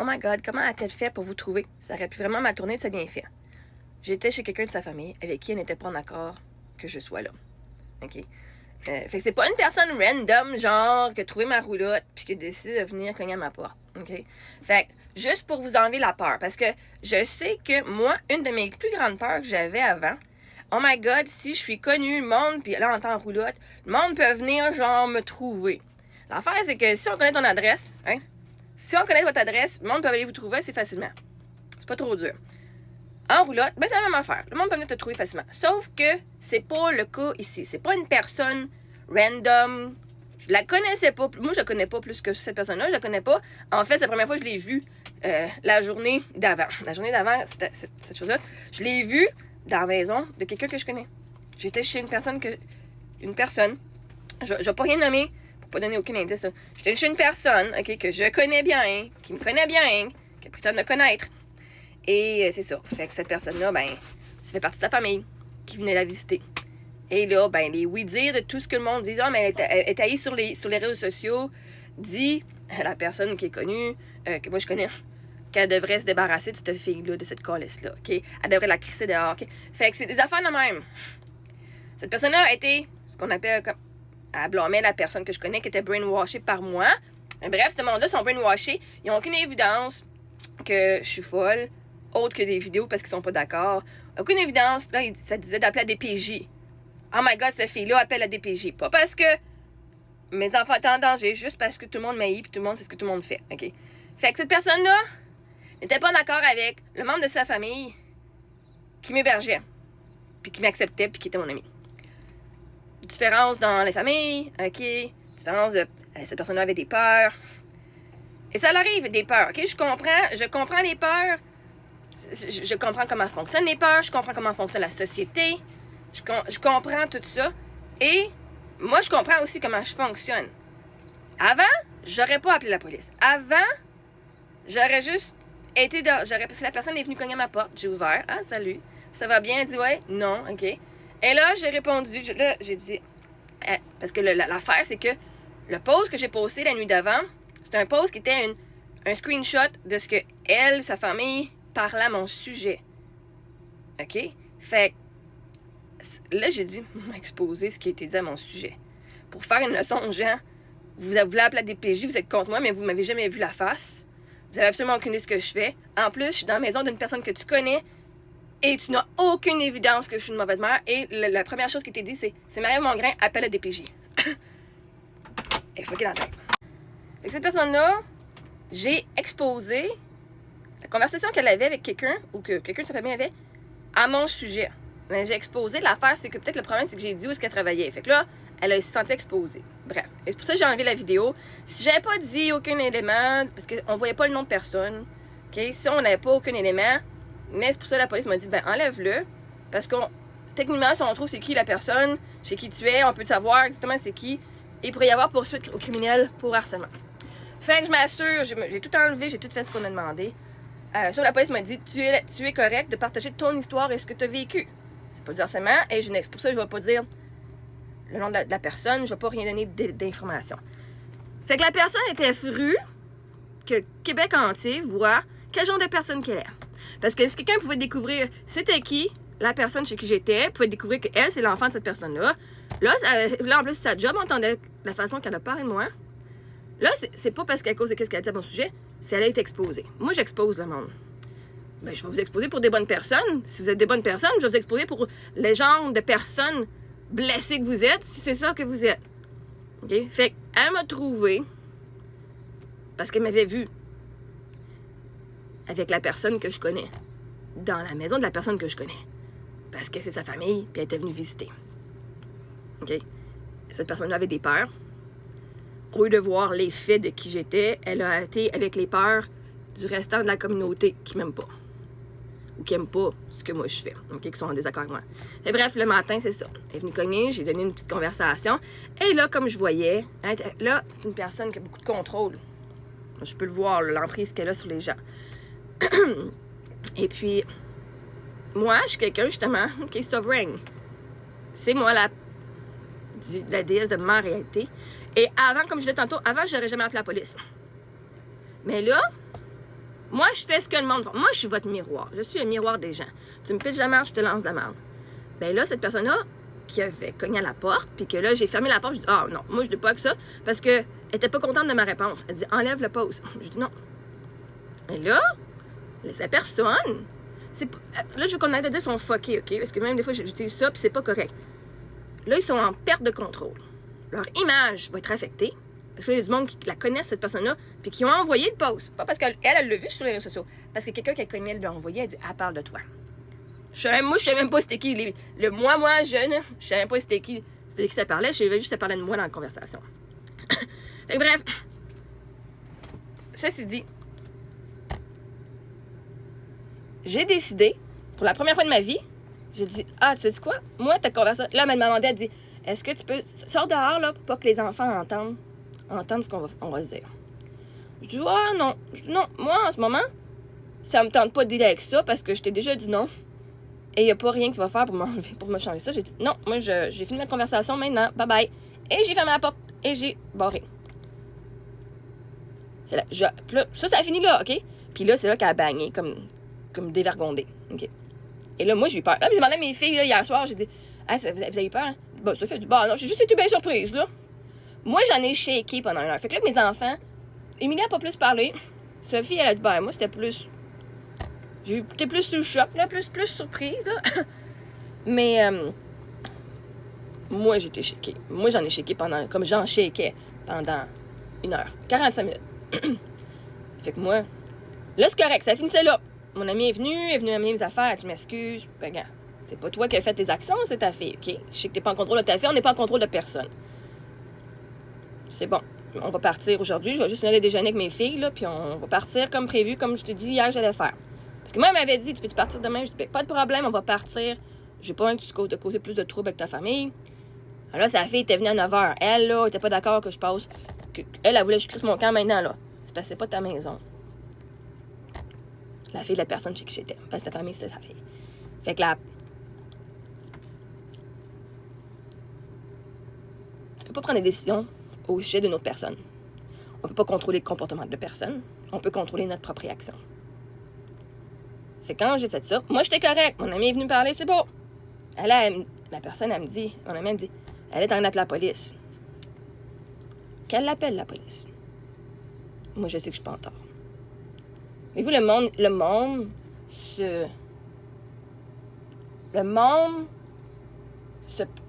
Oh my God, comment a-t-elle fait pour vous trouver? Ça aurait pu vraiment mal tourner de ça bien fait. J'étais chez quelqu'un de sa famille avec qui elle n'était pas en accord que je sois là. OK? Fait que c'est pas une personne random, genre, qui a trouvé ma roulotte puis qui a décidé de venir cogner à ma porte. OK? Fait que, juste pour vous enlever la peur, parce que je sais que moi, une de mes plus grandes peurs que j'avais avant, oh my God, si je suis connue, le monde, puis là, en temps roulotte, le monde peut venir, genre, me trouver. L'affaire, c'est que si on connaît ton adresse, hein, si on connaît votre adresse, le monde peut aller vous trouver assez facilement. C'est pas trop dur. En roulotte, ben c'est la même affaire. Le monde peut venir te trouver facilement. Sauf que c'est pas le cas ici. C'est pas une personne random. Je la connaissais pas. Moi, je la connais pas plus que cette personne-là. Je la connais pas. En fait, c'est la première fois que je l'ai vue la journée d'avant. La journée d'avant, cette chose-là, je l'ai vue dans la maison de quelqu'un que je connais. J'étais chez une personne je vais pas rien nommer pour pas donner aucun indice. Là. J'étais chez une personne, OK, que je connais bien, qui me connaît bien, qui prétend me connaître. Et c'est ça. Fait que cette personne-là, ben, ça fait partie de sa famille qui venait la visiter. Et là, ben, les oui-dire de tout ce que le monde dit, ah, mais elle est taillée sur les réseaux sociaux, dit à la personne qui est connue, que moi je connais, qu'elle devrait se débarrasser de cette fille-là, de cette calisse-là, OK? Elle devrait la crisser dehors, OK? Fait que c'est des affaires de même. Cette personne-là a été, ce qu'on appelle, comme, elle blâmait la personne que je connais qui était brainwashée par moi. Mais bref, ce monde-là sont brainwashés. Ils n'ont aucune évidence que je suis folle, autre que des vidéos parce qu'ils sont pas d'accord. Aucune évidence, là, ça disait d'appeler à DPJ. Oh my God, cette fille-là appelle à DPJ. Pas parce que mes enfants étaient en danger, juste parce que tout le monde m'haït puis tout le monde sait ce que tout le monde fait, OK? Fait que cette personne-là n'était pas d'accord avec le membre de sa famille qui m'hébergeait, puis qui m'acceptait, puis qui était mon ami. Différence dans les familles, OK? Différence de... cette personne-là avait des peurs. Et ça l'arrive, des peurs, OK? Je comprends les peurs. Je comprends comment fonctionnent les peurs. Je comprends comment fonctionne la société. Je comprends tout ça. Et moi, je comprends aussi comment je fonctionne. Avant, j'aurais pas appelé la police. Avant, j'aurais juste été parce que la personne est venue cogner à ma porte. J'ai ouvert. Ah, salut. Ça va bien? Elle dit ouais. Non, OK. Et là, j'ai répondu. J'ai dit... parce que l'affaire, c'est que le post que j'ai posté la nuit d'avant, c'est un post qui était un screenshot de ce que elle, sa famille, parlait à mon sujet. OK? Fait là, j'ai dit m'exposer ce qui a été dit à mon sujet. Pour faire une leçon aux gens, vous voulez appeler la DPJ, vous êtes contre moi, mais vous m'avez jamais vu la face. Vous avez absolument aucune idée de ce que je fais. En plus, je suis dans la maison d'une personne que tu connais et tu n'as aucune évidence que je suis une mauvaise mère. Et la première chose qui t'est dit, c'est Marie-Ève Mongrain, appelle la DPJ. Et fucké dans la tête. Fait que cette personne-là, j'ai exposé la conversation qu'elle avait avec quelqu'un, ou que quelqu'un de sa famille avait, à mon sujet. Mais j'ai exposé. L'affaire, c'est que peut-être le problème, c'est que j'ai dit où est-ce qu'elle travaillait. Fait que là, elle a se sentie exposée. Bref. Et c'est pour ça que j'ai enlevé la vidéo. Si j'avais pas dit aucun élément, parce qu'on voyait pas le nom de personne, OK? Si on n'avait pas aucun élément, mais c'est pour ça que la police m'a dit, ben enlève-le. Parce qu'on, techniquement, si on trouve c'est qui la personne, chez qui tu es, on peut savoir exactement c'est qui. Et il pourrait y avoir poursuite au criminel pour harcèlement. Fait que je m'assure, j'ai tout enlevé, j'ai tout fait ce qu'on a demandé. Sur la police m'a dit, tu es correct de partager ton histoire et ce que tu as vécu. C'est pas du harcèlement, et c'est pour ça que je vais pas dire le nom de la personne, je vais pas rien donner d'informations. Fait que la personne était furue que le Québec entier voit quel genre de personne qu'elle est. Parce que si quelqu'un pouvait découvrir c'était qui, la personne chez qui j'étais, pouvait découvrir qu'elle, c'est l'enfant de cette personne-là. Là, en plus, sa job entendait la façon qu'elle a parlé de moi. Là, c'est pas parce qu'à cause de ce qu'elle a dit à mon sujet, c'est elle a été exposée. Moi, j'expose le monde. Ben, je vais vous exposer pour des bonnes personnes. Si vous êtes des bonnes personnes, je vais vous exposer pour les genres de personnes blessées que vous êtes, si c'est ça que vous êtes. OK? Fait qu'elle m'a trouvé parce qu'elle m'avait vu avec la personne que je connais, dans la maison de la personne que je connais. Parce que c'est sa famille, puis elle était venue visiter. OK? Cette personne-là avait des peurs. Au lieu de voir les faits de qui j'étais, elle a été avec les peurs du restant de la communauté qui m'aime pas. Ou qui n'aiment pas ce que moi je fais, okay, qui sont en désaccord avec moi. Et bref, le matin, c'est ça. Elle est venue cogner, j'ai donné une petite conversation. Et là, comme je voyais, là, c'est une personne qui a beaucoup de contrôle. Je peux le voir, l'emprise qu'elle a sur les gens. Et puis, moi, je suis quelqu'un, justement, qui est sovereign. C'est moi la déesse de ma réalité. Et avant, comme je disais tantôt, avant, j'aurais jamais appelé la police. Mais là, Moi, je fais ce que le monde fait. Moi, je suis votre miroir. Je suis le miroir des gens. Tu me pitches de la merde, je te lance de la merde. Ben là, cette personne-là, qui avait cogné à la porte, puis que là, j'ai fermé la porte, je dis, ah non, moi, je dis pas que ça, parce qu'elle était pas contente de ma réponse. Elle dit, enlève le pause. Je dis non. Et là, la personne, là, je veux qu'on aille à dire, ils sont fuckés, OK? Parce que même des fois, j'utilise ça, puis c'est pas correct. Là, ils sont en perte de contrôle. Leur image va être affectée. Parce qu'il y a du monde qui la connaît, cette personne-là, puis qui ont envoyé le post. Pas parce qu'elle l'a vu sur les réseaux sociaux. Parce que quelqu'un qu'elle connaît l'a envoyé, elle dit, elle parle de toi. Moi, je savais même pas c'était qui. Le moi, jeune, je savais même pas c'était qui ça parlait. Je savais juste parler de moi dans la conversation. Fait que bref, ceci dit, j'ai décidé, pour la première fois de ma vie, j'ai dit, ah, tu sais quoi? Moi, ta conversation. Là, ma demandé, elle dit, est-ce que tu peux. Sors dehors, là, pour pas que les enfants entendent ce qu'on va se dire. Je dis, ah, non. Je dis, non, moi, en ce moment, ça me tente pas de dealer avec ça parce que je t'ai déjà dit non. Et il n'y a pas rien que tu vas faire pour m'enlever, pour me changer ça. J'ai dit, non, moi, j'ai fini ma conversation maintenant. Bye bye. Et j'ai fermé la porte et j'ai barré. C'est là, ça a fini là, OK? Puis là, c'est là qu'elle a bagné, comme dévergondée, OK? Et là, moi, j'ai eu peur. Là, j'ai demandé à mes filles, là, hier soir, j'ai dit, ah, vous avez eu peur? Hein? Bon, ça fait du bon, non, j'ai juste été bien surprise, là. Moi, j'en ai shaké pendant 1 heure. Fait que là, mes enfants, Émilie n'a pas plus parlé. Sophie, elle a dit, ben, moi, c'était plus. J'étais plus sous le choc, là, plus surprise, là. Mais, moi, j'étais shaké. Moi, j'en ai shaké comme j'en shakais pendant 1 heure. 45 minutes. Fait que moi, là, c'est correct, ça finissait là. Mon ami est venu amener mes affaires, tu m'excuses. Ben, regarde, c'est pas toi qui as fait tes actions, c'est ta fille, OK? Je sais que t'es pas en contrôle de ta fille, on n'est pas en contrôle de personne. C'est bon, on va partir aujourd'hui, je vais juste aller déjeuner avec mes filles, là, puis on va partir comme prévu, comme je t'ai dit hier, j'allais faire. Parce que moi, elle m'avait dit, tu peux-tu partir demain? Je dis, ben, pas de problème, on va partir. J'ai pas envie que tu causes plus de troubles avec ta famille. Alors là, sa fille était venue à 9h. Elle, là, était pas d'accord que je passe. Elle voulait que je crisse mon camp maintenant, là. C'est parce que c'est pas ta maison. La fille de la personne chez qui j'étais. Parce que ta famille, c'était sa fille. Fait que là. On peut pas prendre des décisions au sujet d'une autre personne. On peut pas contrôler le comportement de la personne. On peut contrôler notre propre réaction. Fait que quand j'ai fait ça, moi, j'étais correct. Mon ami est venu me parler, c'est beau. La personne, elle me dit, mon ami, elle me dit, elle est en train d'appeler la police. Qu'elle l'appelle, la police. Moi, je sais que je suis pas en tort. Mais vous, le monde se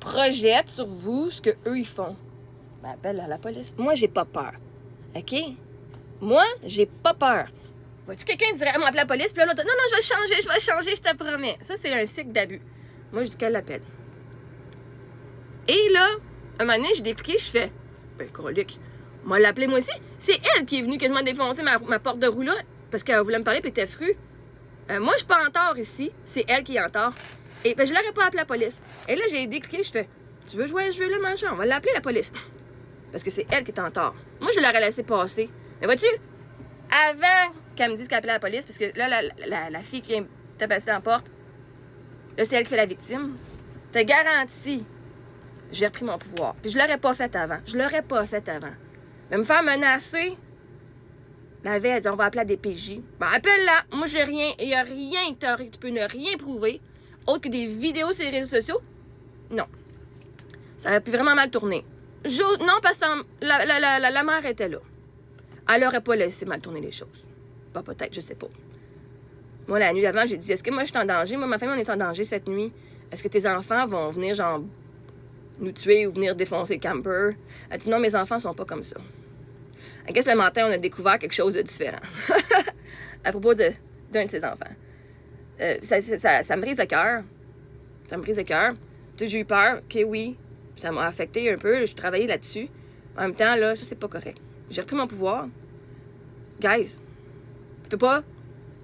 projette sur vous ce qu'eux, ils font. Ben, appelle à la police. Moi, j'ai pas peur. OK? Moi, j'ai pas peur. Vois-tu, quelqu'un dirait, elle m'appelle la police, puis là, l'autre, non, je vais changer, je te promets. Ça, c'est un cycle d'abus. Moi, je dis qu'elle l'appelle. Et là, un moment donné, j'ai décliqué, je fais, ben, colique, moi l'appeler moi aussi. C'est elle qui est venue quasiment défoncer ma porte de roulotte parce qu'elle voulait me parler puis elle était frue. Moi, je suis pas en tort ici. C'est elle qui est en tort. Et ben, je l'aurais pas appelé la police. Et là, j'ai décliqué, je fais, tu veux jouer à ce jeu-là, machin? On va l'appeler la police. Parce que c'est elle qui est en tort. Moi, je l'aurais laissé passer. Mais vois-tu, avant qu'elle me dise qu'elle appelait la police, parce que là, la fille qui vient tabasser dans la porte, là, c'est elle qui fait la victime. Te garantis, j'ai repris mon pouvoir. Puis je l'aurais pas fait avant. Mais me faire menacer, la veille, elle dit, on va appeler la DPJ. Ben, appelle-la. Moi, j'ai rien. Il n'y a rien que tu peux ne rien prouver, autre que des vidéos sur les réseaux sociaux. Non. Ça aurait pu vraiment mal tourner. Non, parce que la mère était là. Elle n'aurait pas laissé mal tourner les choses. Pas peut-être, je sais pas. Moi, la nuit d'avant, j'ai dit, est-ce que moi, je suis en danger? Moi, ma famille, on est en danger cette nuit. Est-ce que tes enfants vont venir, genre, nous tuer ou venir défoncer le camper? Elle dit, non, mes enfants sont pas comme ça. I guess le matin, on a découvert quelque chose de différent. À propos d'un de ses enfants. Ça me brise le cœur. Ça me brise le cœur. Tu sais, j'ai eu peur, que oui, ça m'a affecté un peu. J'ai travaillé là-dessus. En même temps, là, ça, c'est pas correct. J'ai repris mon pouvoir. Guys, tu peux pas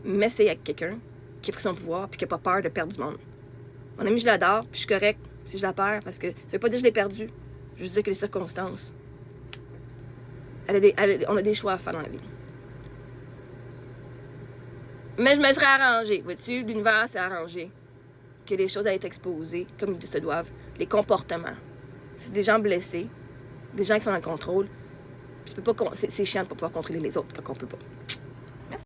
m'essayer avec quelqu'un qui a pris son pouvoir puis qui a pas peur de perdre du monde. Mon ami, je l'adore, puis je suis correct si je la perds, parce que ça veut pas dire que je l'ai perdu. Je veux dire que les circonstances. On a des choix à faire dans la vie. Mais je me serais arrangée, vois-tu, l'univers s'est arrangé. Que les choses aient été exposées comme ils se doivent. Les comportements. C'est des gens blessés, des gens qui sont en contrôle. C'est chiant de ne pas pouvoir contrôler les autres quand on peut pas.